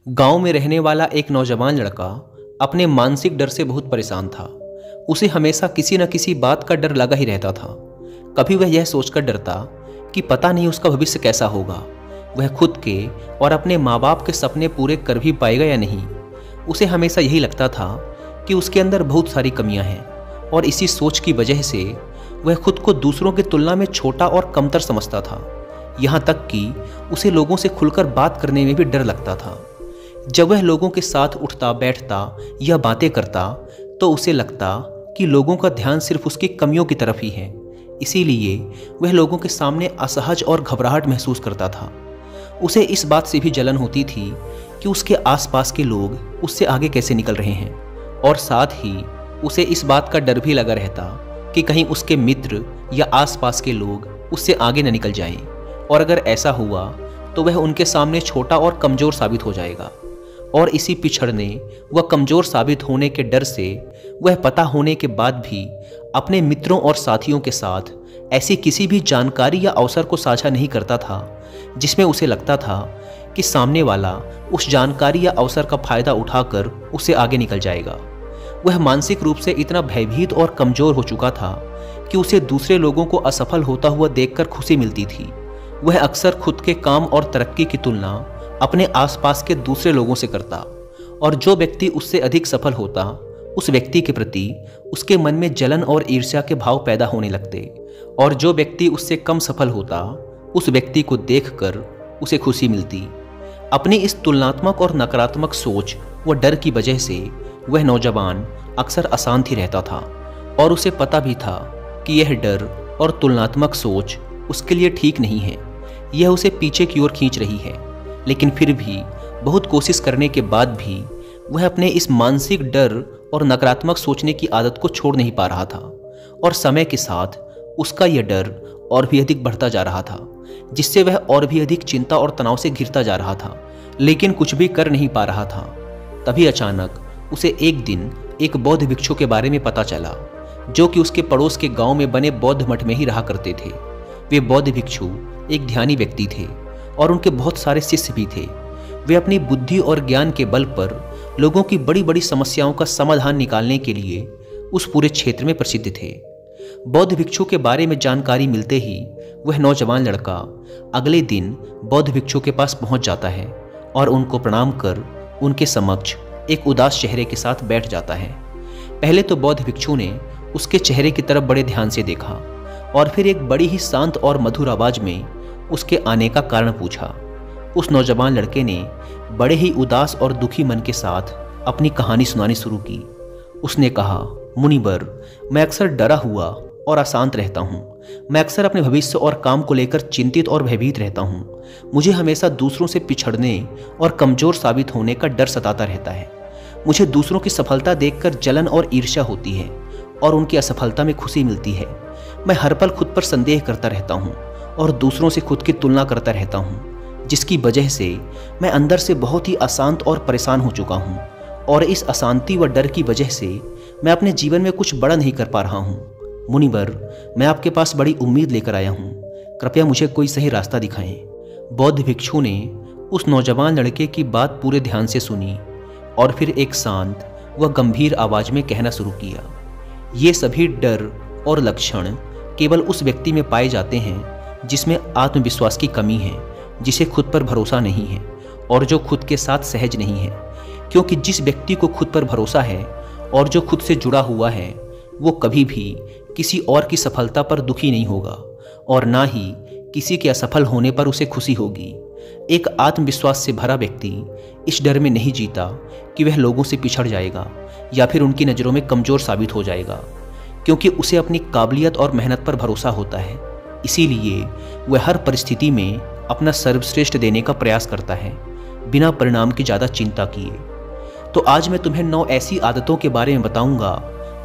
गांव में रहने वाला एक नौजवान लड़का अपने मानसिक डर से बहुत परेशान था। उसे हमेशा किसी न किसी बात का डर लगा ही रहता था। कभी वह यह सोचकर डरता कि पता नहीं उसका भविष्य कैसा होगा, वह खुद के और अपने माँ बाप के सपने पूरे कर भी पाएगा या नहीं। उसे हमेशा यही लगता था कि उसके अंदर बहुत सारी कमियां हैं और इसी सोच की वजह से वह खुद को दूसरों की तुलना में छोटा और कमतर समझता था। यहाँ तक कि उसे लोगों से खुलकर बात करने में भी डर लगता था। जब वह लोगों के साथ उठता बैठता या बातें करता तो उसे लगता कि लोगों का ध्यान सिर्फ उसकी कमियों की तरफ ही है। इसीलिए वह लोगों के सामने असहज और घबराहट महसूस करता था। उसे इस बात से भी जलन होती थी कि उसके आसपास के लोग उससे आगे कैसे निकल रहे हैं, और साथ ही उसे इस बात का डर भी लगा रहता कि कहीं उसके मित्र या आसपास के लोग उससे आगे न निकल जाएं, और अगर ऐसा हुआ तो वह उनके सामने छोटा और कमज़ोर साबित हो जाएगा। और इसी पिछड़ने व कमज़ोर साबित होने के डर से वह पता होने के बाद भी अपने मित्रों और साथियों के साथ ऐसी किसी भी जानकारी या अवसर को साझा नहीं करता था जिसमें उसे लगता था कि सामने वाला उस जानकारी या अवसर का फायदा उठाकर उससे आगे निकल जाएगा। वह मानसिक रूप से इतना भयभीत और कमज़ोर हो चुका था कि उसे दूसरे लोगों को असफल होता हुआ देखकर खुशी मिलती थी। वह अक्सर खुद के काम और तरक्की की तुलना अपने आसपास के दूसरे लोगों से करता, और जो व्यक्ति उससे अधिक सफल होता उस व्यक्ति के प्रति उसके मन में जलन और ईर्ष्या के भाव पैदा होने लगते, और जो व्यक्ति उससे कम सफल होता उस व्यक्ति को देखकर उसे खुशी मिलती। अपनी इस तुलनात्मक और नकारात्मक सोच व डर की वजह से वह नौजवान अक्सर अशांत ही रहता था, और उसे पता भी था कि यह डर और तुलनात्मक सोच उसके लिए ठीक नहीं है। यह उसे पीछे की ओर खींच रही है। लेकिन फिर भी बहुत कोशिश करने के बाद भी वह अपने इस मानसिक डर और नकारात्मक सोचने की आदत को छोड़ नहीं पा रहा था, और समय के साथ उसका यह डर और भी अधिक बढ़ता जा रहा था, जिससे वह और भी अधिक चिंता और तनाव से घिरता जा रहा था, लेकिन कुछ भी कर नहीं पा रहा था। तभी अचानक उसे एक दिन एक बौद्ध भिक्षु के बारे में पता चला, जो कि उसके पड़ोस के गांव में बने बौद्ध मठ में ही रहा करते थे। वे बौद्ध भिक्षु एक ध्यानी व्यक्ति थे और उनके बहुत सारे शिष्य भी थे। वे अपनी बुद्धि और ज्ञान के बल पर लोगों की बड़ी बड़ी समस्याओं का समाधान निकालने के लिए उस पूरे क्षेत्र में प्रसिद्ध थे। बौद्ध भिक्षु के बारे में जानकारी मिलते ही वह नौजवान लड़का अगले दिन बौद्ध भिक्षु के पास पहुंच जाता है और उनको प्रणाम कर उनके समक्ष एक उदास चेहरे के साथ बैठ जाता है। पहले तो बौद्ध भिक्षु ने उसके चेहरे की तरफ बड़े ध्यान से देखा और फिर एक बड़ी ही शांत और मधुर आवाज में उसके आने का कारण पूछा। उस नौजवान लड़के ने बड़े ही उदास और दुखी मन के साथ अपनी कहानी सुनानी शुरू की। उसने कहा, मुनिवर, मैं अक्सर डरा हुआ और अशांत रहता हूँ। मैं अक्सर अपने भविष्य और काम को लेकर चिंतित और भयभीत रहता हूँ। मुझे हमेशा दूसरों से पिछड़ने और कमज़ोर साबित होने का डर सताता रहता है। मुझे दूसरों की सफलता देखकर जलन और ईर्ष्या होती है और उनकी असफलता में खुशी मिलती है। मैं हर पल खुद पर संदेह करता रहता हूँ और दूसरों से खुद की तुलना करता रहता हूँ, जिसकी वजह से मैं अंदर से बहुत ही अशांत और परेशान हो चुका हूँ, और इस अशांति व डर की वजह से मैं अपने जीवन में कुछ बड़ा नहीं कर पा रहा हूँ। मुनिवर, मैं आपके पास बड़ी उम्मीद लेकर आया हूँ, कृपया मुझे कोई सही रास्ता दिखाएं। बौद्ध भिक्षु ने उस नौजवान लड़के की बात पूरे ध्यान से सुनी और फिर एक शांत व गंभीर आवाज में कहना शुरू किया, ये सभी डर और लक्षण केवल उस व्यक्ति में पाए जाते हैं जिसमें आत्मविश्वास की कमी है, जिसे खुद पर भरोसा नहीं है और जो खुद के साथ सहज नहीं है। क्योंकि जिस व्यक्ति को खुद पर भरोसा है और जो खुद से जुड़ा हुआ है, वो कभी भी किसी और की सफलता पर दुखी नहीं होगा और ना ही किसी के असफल होने पर उसे खुशी होगी। एक आत्मविश्वास से भरा व्यक्ति इस डर में नहीं जीता कि वह लोगों से पिछड़ जाएगा या फिर उनकी नज़रों में कमज़ोर साबित हो जाएगा, क्योंकि उसे अपनी काबिलियत और मेहनत पर भरोसा होता है। इसीलिए वह हर परिस्थिति में अपना सर्वश्रेष्ठ देने का प्रयास करता है, बिना परिणाम की ज़्यादा चिंता किए। तो आज मैं तुम्हें 9 ऐसी आदतों के बारे में बताऊंगा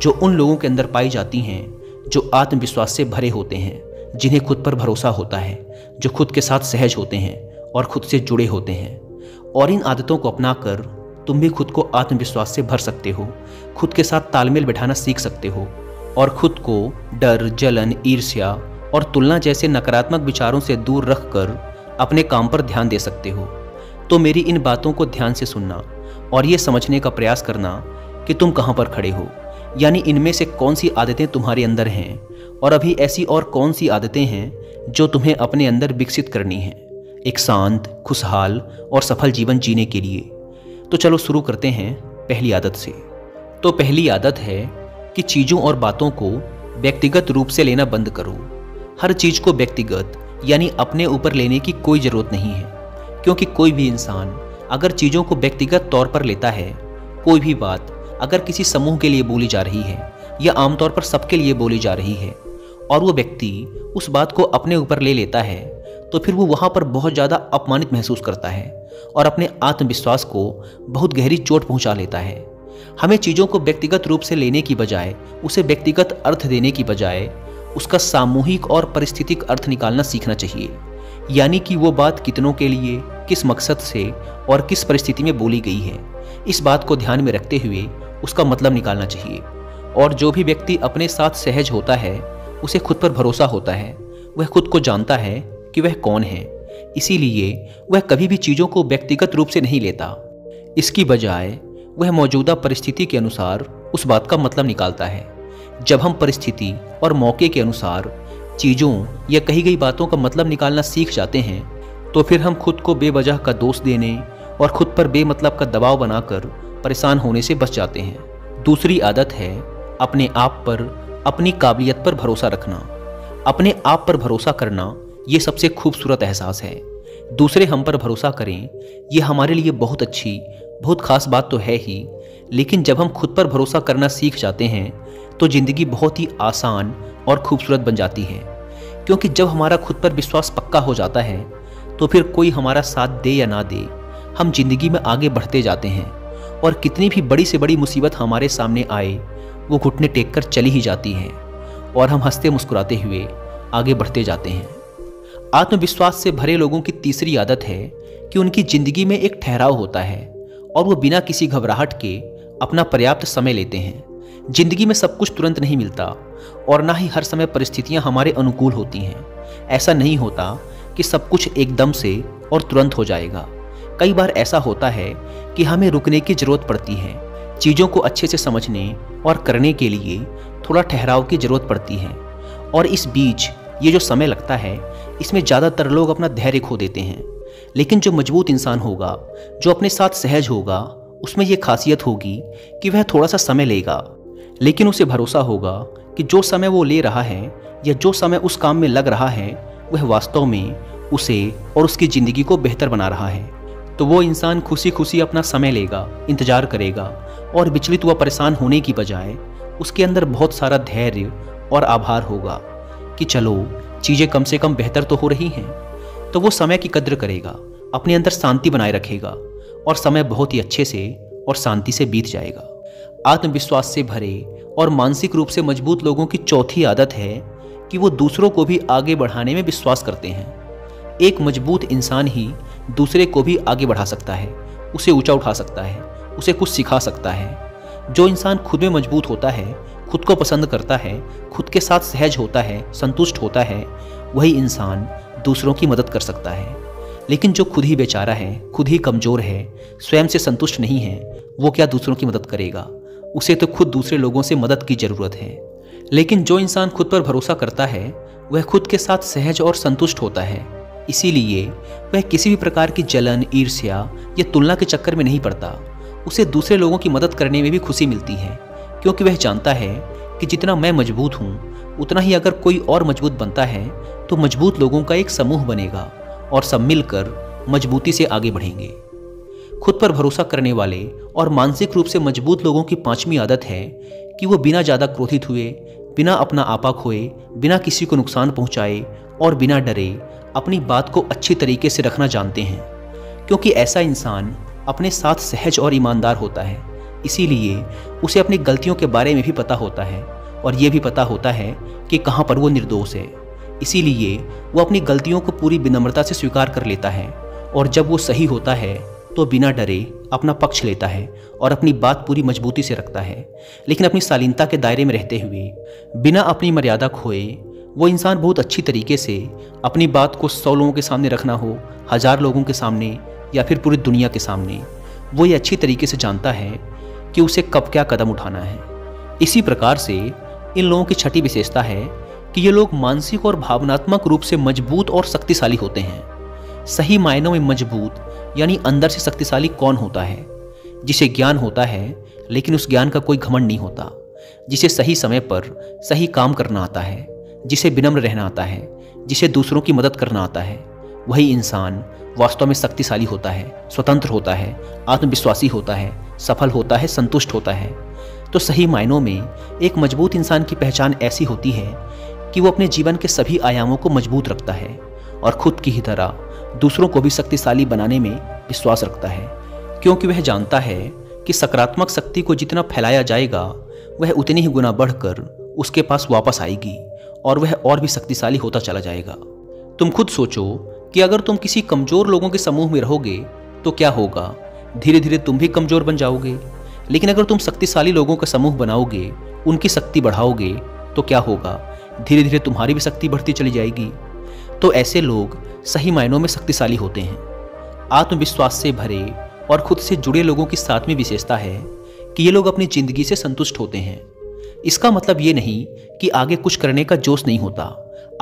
जो उन लोगों के अंदर पाई जाती हैं जो आत्मविश्वास से भरे होते हैं, जिन्हें खुद पर भरोसा होता है, जो खुद के साथ सहज होते हैं और खुद से जुड़े होते हैं। और इन आदतों को अपनाकर तुम भी खुद को आत्मविश्वास से भर सकते हो, खुद के साथ तालमेल बिठाना सीख सकते हो और खुद को डर, जलन, ईर्ष्या और तुलना जैसे नकारात्मक विचारों से दूर रखकर अपने काम पर ध्यान दे सकते हो। तो मेरी इन बातों को ध्यान से सुनना और ये समझने का प्रयास करना कि तुम कहाँ पर खड़े हो, यानी इनमें से कौन सी आदतें तुम्हारे अंदर हैं और अभी ऐसी और कौन सी आदतें हैं जो तुम्हें अपने अंदर विकसित करनी हैं एक शांत, खुशहाल और सफल जीवन जीने के लिए। तो चलो शुरू करते हैं पहली आदत से। तो पहली आदत है कि चीज़ों और बातों को व्यक्तिगत रूप से लेना बंद करो। हर चीज़ को व्यक्तिगत यानी अपने ऊपर लेने की कोई ज़रूरत नहीं है, क्योंकि कोई भी इंसान अगर चीज़ों को व्यक्तिगत तौर पर लेता है, कोई भी बात अगर किसी समूह के लिए बोली जा रही है या आमतौर पर सबके लिए बोली जा रही है और वो व्यक्ति उस बात को अपने ऊपर ले लेता है, तो फिर वो वहाँ पर बहुत ज़्यादा अपमानित महसूस करता है और अपने आत्मविश्वास को बहुत गहरी चोट पहुँचा लेता है। हमें चीज़ों को व्यक्तिगत रूप से लेने की बजाय, उसे व्यक्तिगत अर्थ देने की बजाय उसका सामूहिक और परिस्थितिक अर्थ निकालना सीखना चाहिए, यानी कि वो बात कितनों के लिए, किस मकसद से और किस परिस्थिति में बोली गई है, इस बात को ध्यान में रखते हुए उसका मतलब निकालना चाहिए। और जो भी व्यक्ति अपने साथ सहज होता है, उसे खुद पर भरोसा होता है, वह खुद को जानता है कि वह कौन है, इसीलिए वह कभी भी चीज़ों को व्यक्तिगत रूप से नहीं लेता। इसकी बजाय वह मौजूदा परिस्थिति के अनुसार उस बात का मतलब निकालता है। जब हम परिस्थिति और मौके के अनुसार चीज़ों या कही गई बातों का मतलब निकालना सीख जाते हैं, तो फिर हम खुद को बेवजह का दोष देने और खुद पर बेमतलब का दबाव बनाकर परेशान होने से बच जाते हैं। दूसरी आदत है अपने आप पर, अपनी काबिलियत पर भरोसा रखना। अपने आप पर भरोसा करना ये सबसे खूबसूरत एहसास है। दूसरे हम पर भरोसा करें, ये हमारे लिए बहुत अच्छी, बहुत खास बात तो है ही, लेकिन जब हम खुद पर भरोसा करना सीख जाते हैं तो ज़िंदगी बहुत ही आसान और खूबसूरत बन जाती है। क्योंकि जब हमारा खुद पर विश्वास पक्का हो जाता है तो फिर कोई हमारा साथ दे या ना दे, हम जिंदगी में आगे बढ़ते जाते हैं और कितनी भी बड़ी से बड़ी मुसीबत हमारे सामने आए, वो घुटने टेक कर चली ही जाती है और हम हंसते मुस्कुराते हुए आगे बढ़ते जाते हैं। आत्मविश्वास से भरे लोगों की तीसरी आदत है कि उनकी ज़िंदगी में एक ठहराव होता है और वो बिना किसी घबराहट के अपना पर्याप्त समय लेते हैं। जिंदगी में सब कुछ तुरंत नहीं मिलता और ना ही हर समय परिस्थितियां हमारे अनुकूल होती हैं। ऐसा नहीं होता कि सब कुछ एकदम से और तुरंत हो जाएगा। कई बार ऐसा होता है कि हमें रुकने की ज़रूरत पड़ती है। चीज़ों को अच्छे से समझने और करने के लिए थोड़ा ठहराव की ज़रूरत पड़ती है और इस बीच ये जो समय लगता है, इसमें ज़्यादातर लोग अपना धैर्य खो देते हैं। लेकिन जो मजबूत इंसान होगा, जो अपने साथ सहज होगा, उसमें यह खासियत होगी कि वह थोड़ा सा समय लेगा, लेकिन उसे भरोसा होगा कि जो समय वो ले रहा है या जो समय उस काम में लग रहा है, वह वास्तव में उसे और उसकी ज़िंदगी को बेहतर बना रहा है। तो वो इंसान खुशी खुशी अपना समय लेगा, इंतज़ार करेगा और विचलित व परेशान होने की बजाय उसके अंदर बहुत सारा धैर्य और आभार होगा कि चलो चीज़ें कम से कम बेहतर तो हो रही हैं। तो वो समय की कद्र करेगा, अपने अंदर शांति बनाए रखेगा और समय बहुत ही अच्छे से और शांति से बीत जाएगा। आत्मविश्वास से भरे और मानसिक रूप से मजबूत लोगों की चौथी आदत है कि वो दूसरों को भी आगे बढ़ाने में विश्वास करते हैं। एक मजबूत इंसान ही दूसरे को भी आगे बढ़ा सकता है, उसे ऊंचा उठा सकता है, उसे कुछ सिखा सकता है। जो इंसान खुद में मजबूत होता है, खुद को पसंद करता है, खुद के साथ सहज होता है, संतुष्ट होता है, वही इंसान दूसरों की मदद कर सकता है। लेकिन जो खुद ही बेचारा है, खुद ही कमज़ोर है, स्वयं से संतुष्ट नहीं है, वो क्या दूसरों की मदद करेगा? उसे तो खुद दूसरे लोगों से मदद की ज़रूरत है। लेकिन जो इंसान खुद पर भरोसा करता है, वह खुद के साथ सहज और संतुष्ट होता है। इसीलिए वह किसी भी प्रकार की जलन, ईर्ष्या या तुलना के चक्कर में नहीं पड़ता। उसे दूसरे लोगों की मदद करने में भी खुशी मिलती है, क्योंकि वह जानता है कि जितना मैं मजबूत हूँ, उतना ही अगर कोई और मजबूत बनता है तो मजबूत लोगों का एक समूह बनेगा और सब मिलकर मजबूती से आगे बढ़ेंगे। खुद पर भरोसा करने वाले और मानसिक रूप से मजबूत लोगों की पांचवी आदत है कि वो बिना ज़्यादा क्रोधित हुए, बिना अपना आपा खोए, बिना किसी को नुकसान पहुंचाए और बिना डरे अपनी बात को अच्छी तरीके से रखना जानते हैं। क्योंकि ऐसा इंसान अपने साथ सहज और ईमानदार होता है, इसीलिए उसे अपनी गलतियों के बारे में भी पता होता है और ये भी पता होता है कि कहाँ पर वो निर्दोष है। इसीलिए वो अपनी गलतियों को पूरी विनम्रता से स्वीकार कर लेता है और जब वो सही होता है तो बिना डरे अपना पक्ष लेता है और अपनी बात पूरी मजबूती से रखता है। लेकिन अपनी शालीनता के दायरे में रहते हुए, बिना अपनी मर्यादा खोए, वो इंसान बहुत अच्छी तरीके से अपनी बात को 100 लोगों के सामने रखना हो, 1000 लोगों के सामने या फिर पूरी दुनिया के सामने वो ये अच्छी तरीके से जानता है कि उसे कब क्या कदम उठाना है। इसी प्रकार से इन लोगों की छठी विशेषता है कि ये लोग मानसिक और भावनात्मक रूप से मजबूत और शक्तिशाली होते हैं। सही मायनों में मजबूत यानी अंदर से शक्तिशाली कौन होता है? जिसे ज्ञान होता है लेकिन उस ज्ञान का कोई घमंड नहीं होता, जिसे सही समय पर सही काम करना आता है, जिसे विनम्र रहना आता है, जिसे दूसरों की मदद करना आता है, वही इंसान वास्तव में शक्तिशाली होता है, स्वतंत्र होता है, आत्मविश्वासी होता है, सफल होता है, संतुष्ट होता है। तो सही मायनों में एक मजबूत इंसान की पहचान ऐसी होती है कि वो अपने जीवन के सभी आयामों को मजबूत रखता है और खुद की ही तरह दूसरों को भी शक्तिशाली बनाने में विश्वास रखता है, क्योंकि वह जानता है कि सकारात्मक शक्ति को जितना फैलाया जाएगा वह उतनी ही गुना बढ़कर उसके पास वापस आएगी और वह और भी शक्तिशाली होता चला जाएगा। तुम खुद सोचो कि अगर तुम किसी कमजोर लोगों के समूह में रहोगे तो क्या होगा? धीरे धीरे तुम भी कमजोर बन जाओगे। लेकिन अगर तुम शक्तिशाली लोगों का समूह बनाओगे, उनकी शक्ति बढ़ाओगे, तो क्या होगा? धीरे धीरे तुम्हारी भी शक्ति बढ़ती चली जाएगी। तो ऐसे लोग सही मायनों में शक्तिशाली होते हैं। आत्मविश्वास से भरे और खुद से जुड़े लोगों की सातवीं विशेषता है कि ये लोग अपनी जिंदगी से संतुष्ट होते हैं। इसका मतलब ये नहीं कि आगे कुछ करने का जोश नहीं होता,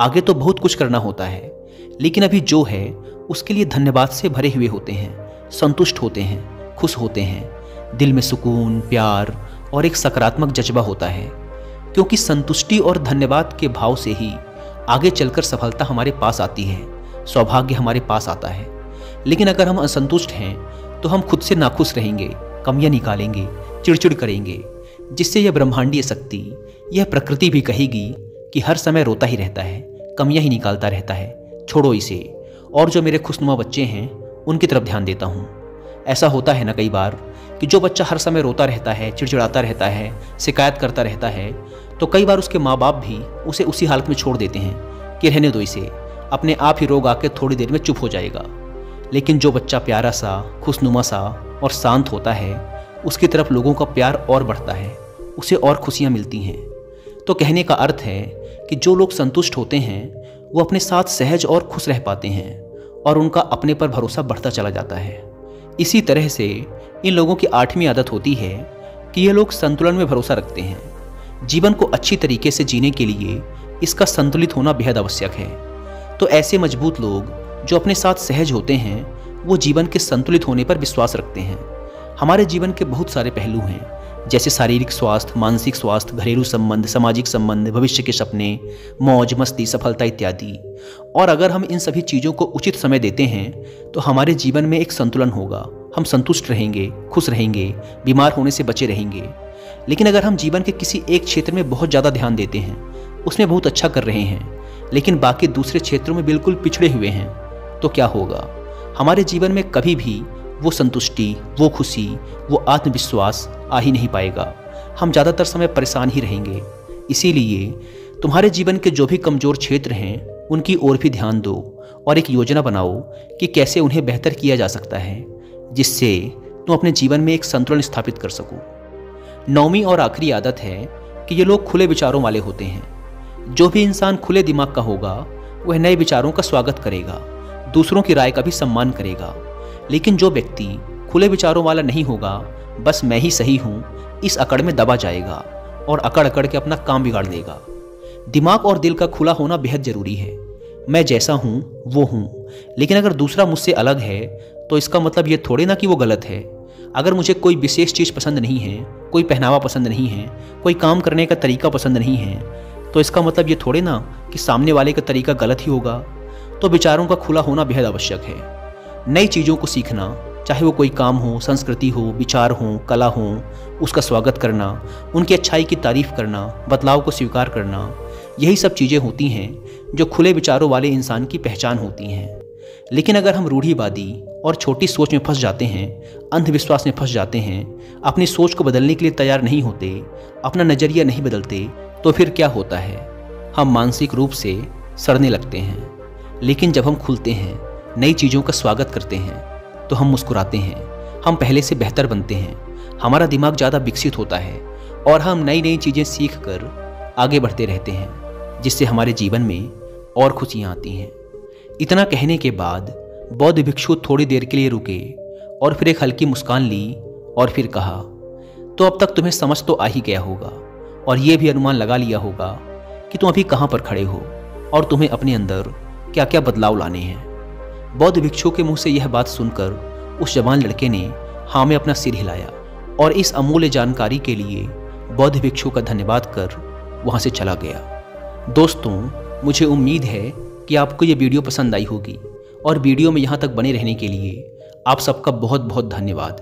आगे तो बहुत कुछ करना होता है, लेकिन अभी जो है उसके लिए धन्यवाद से भरे हुए होते हैं, संतुष्ट होते हैं, खुश होते हैं। दिल में सुकून, प्यार और एक सकारात्मक जज्बा होता है, क्योंकि संतुष्टि और धन्यवाद के भाव से ही आगे चलकर सफलता हमारे पास आती है, सौभाग्य हमारे पास आता है। लेकिन अगर हम असंतुष्ट हैं तो हम खुद से नाखुश रहेंगे, कमियां निकालेंगे, चिड़चिड़ करेंगे, जिससे यह ब्रह्मांडीय शक्ति, यह प्रकृति भी कहेगी कि हर समय रोता ही रहता है, कमियां ही निकालता रहता है, छोड़ो इसे, और जो मेरे खुशनुमा बच्चे हैं उनकी तरफ ध्यान देता हूँ। ऐसा होता है ना कई बार कि जो बच्चा हर समय रोता रहता है, चिड़चिड़ाता रहता है, शिकायत करता रहता है, तो कई बार उसके माँ बाप भी उसे उसी हालत में छोड़ देते हैं कि रहने दो इसे, अपने आप ही रोग आके थोड़ी देर में चुप हो जाएगा। लेकिन जो बच्चा प्यारा सा, खुशनुमा सा और शांत होता है, उसकी तरफ लोगों का प्यार और बढ़ता है, उसे और खुशियाँ मिलती हैं। तो कहने का अर्थ है कि जो लोग संतुष्ट होते हैं वो अपने साथ सहज और खुश रह पाते हैं और उनका अपने पर भरोसा बढ़ता चला जाता है। इसी तरह से इन लोगों की आठवीं आदत होती है कि ये लोग संतुलन में भरोसा रखते हैं। जीवन को अच्छी तरीके से जीने के लिए इसका संतुलित होना बेहद आवश्यक है। तो ऐसे मजबूत लोग जो अपने साथ सहज होते हैं वो जीवन के संतुलित होने पर विश्वास रखते हैं। हमारे जीवन के बहुत सारे पहलू हैं, जैसे शारीरिक स्वास्थ्य, मानसिक स्वास्थ्य, घरेलू संबंध, सामाजिक संबंध, भविष्य के सपने, मौज मस्ती, सफलता इत्यादि। और अगर हम इन सभी चीज़ों को उचित समय देते हैं तो हमारे जीवन में एक संतुलन होगा, हम संतुष्ट रहेंगे, खुश रहेंगे, बीमार होने से बचे रहेंगे। लेकिन अगर हम जीवन के किसी एक क्षेत्र में बहुत ज़्यादा ध्यान देते हैं, उसमें बहुत अच्छा कर रहे हैं, लेकिन बाकी दूसरे क्षेत्रों में बिल्कुल पिछड़े हुए हैं, तो क्या होगा? हमारे जीवन में कभी भी वो संतुष्टि, वो खुशी, वो आत्मविश्वास आ ही नहीं पाएगा। हम ज़्यादातर समय परेशान ही रहेंगे। इसीलिए तुम्हारे जीवन के जो भी कमज़ोर क्षेत्र हैं उनकी ओर भी ध्यान दो और एक योजना बनाओ कि कैसे उन्हें बेहतर किया जा सकता है, जिससे तुम अपने जीवन में एक संतुलन स्थापित कर सको। नौवीं और आखिरी आदत है कि ये लोग खुले विचारों वाले होते हैं। जो भी इंसान खुले दिमाग का होगा वह नए विचारों का स्वागत करेगा, दूसरों की राय का भी सम्मान करेगा। लेकिन जो व्यक्ति खुले विचारों वाला नहीं होगा, बस मैं ही सही हूँ, इस अकड़ में दबा जाएगा और अकड़ अकड़ के अपना काम बिगाड़ देगा। दिमाग और दिल का खुला होना बेहद जरूरी है। मैं जैसा हूँ वो हूँ, लेकिन अगर दूसरा मुझसे अलग है तो इसका मतलब ये थोड़े ना कि वो गलत है। अगर मुझे कोई विशेष चीज़ पसंद नहीं है, कोई पहनावा पसंद नहीं है, कोई काम करने का तरीका पसंद नहीं है, तो इसका मतलब ये थोड़े ना कि सामने वाले का तरीका गलत ही होगा। तो विचारों का खुला होना बेहद आवश्यक है। नई चीज़ों को सीखना, चाहे वो कोई काम हो, संस्कृति हो, विचार हो, कला हो, उसका स्वागत करना, उनकी अच्छाई की तारीफ करना, बदलाव को स्वीकार करना, यही सब चीज़ें होती हैं जो खुले विचारों वाले इंसान की पहचान होती हैं। लेकिन अगर हम रूढ़िवादी और छोटी सोच में फंस जाते हैं, अंधविश्वास में फंस जाते हैं, अपनी सोच को बदलने के लिए तैयार नहीं होते, अपना नज़रिया नहीं बदलते, तो फिर क्या होता है? हम मानसिक रूप से सड़ने लगते हैं। लेकिन जब हम खुलते हैं, नई चीज़ों का स्वागत करते हैं, तो हम मुस्कुराते हैं, हम पहले से बेहतर बनते हैं, हमारा दिमाग ज़्यादा विकसित होता है और हम नई नई चीज़ें सीख कर आगे बढ़ते रहते हैं, जिससे हमारे जीवन में और खुशियाँ आती हैं। इतना कहने के बाद बौद्ध भिक्षु थोड़ी देर के लिए रुके और फिर एक हल्की मुस्कान ली और फिर कहा, तो अब तक तुम्हें समझ तो आ ही गया होगा और ये भी अनुमान लगा लिया होगा कि तुम अभी कहाँ पर खड़े हो और तुम्हें अपने अंदर क्या क्या बदलाव लाने हैं। बौद्ध भिक्षु के मुंह से यह बात सुनकर उस जवान लड़के ने हाँ में अपना सिर हिलाया और इस अमूल्य जानकारी के लिए बौद्ध भिक्षु का धन्यवाद कर वहाँ से चला गया। दोस्तों, मुझे उम्मीद है कि आपको ये वीडियो पसंद आई होगी और वीडियो में यहाँ तक बने रहने के लिए आप सबका बहुत बहुत धन्यवाद।